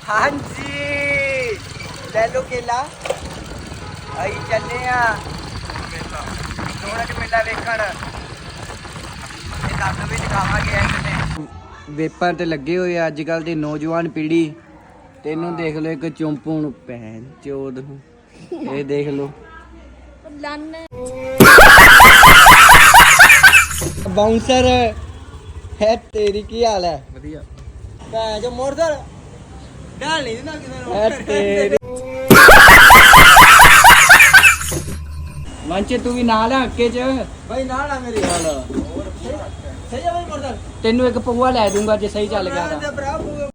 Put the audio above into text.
हाँ जी ले लो केला आई चले सोना च मेला वेखण दस भी दिखावांगे वेपर ते लगे हुए अजकल दी नौजवान पीढ़ी तेनू देख लो एक चुंपू नू भैन चोद नू ये देख लो बाउंसर है तेरी की हाल है ਵਧੀਆ ਭੈਣ ਜੋ ਮੋਰਦਰ ਡਾਲ ਨਹੀਂ ਦਿੰਦਾ ਕਿਸੇ ਨੂੰ ਹੈ ਤੇਰੀ ਮੰਚੇ ਤੂੰ ਵੀ ਨਾਲ ਆ ਅੱਕੇ ਚ ਭਾਈ ਨਾਲ ਆ ਮੇਰੇ ਨਾਲ ਸਹੀ ਆ ਭਾਈ ਮੋਰਦਰ ਤੈਨੂੰ ਇੱਕ ਪਊਆ ਲੈ ਦੂੰਗਾ ਜੇ ਸਹੀ ਚੱਲ ਗਿਆ ਤਾਂ